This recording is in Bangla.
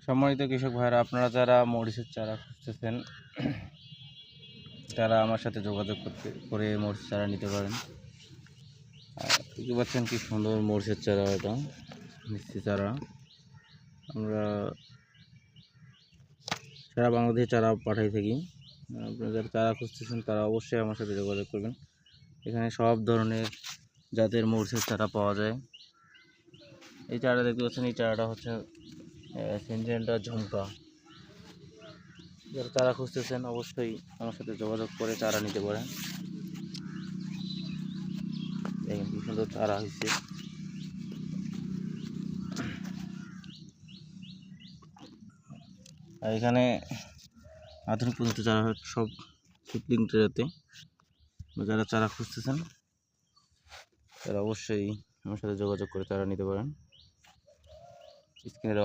সম্মানিত কৃষক ভাইরা, আপনারা যারা মরিচের চারা খুঁজতেছেন তারা আমার সাথে যোগাযোগ করে মরিচ চারা নিতে পারেন। দেখতে পাচ্ছেন কি সুন্দর মরিচের চারা, এটা মিষ্টি চারা। আমরা সারা বাংলাদেশে চারা পাঠাই থাকি। আপনারা যারা চারা খুঁজতেছেন তারা অবশ্যই আমার সাথে যোগাযোগ করবেন। এখানে সব ধরনের জাতের মরিচের চারা পাওয়া যায়। এই চারা দেখতে পাচ্ছেন, এই চারাটা হচ্ছে সিনজেন্টা ঝুমকা। যারা চারা খুঁজতেছেন অবশ্যই আমার সাথে যোগাযোগ করে চারা নিতে পারেন। দেখেন কি সুন্দর চারা হয়েছে। আর এখানে আধুনিক পদ্ধতি চারা সব সিডলিং ট্রেতে। যারা চারা খুঁজতেছেন তারা অবশ্যই আমার সাথে যোগাযোগ করে চারা নিতে পারেন। স্ক্রিনে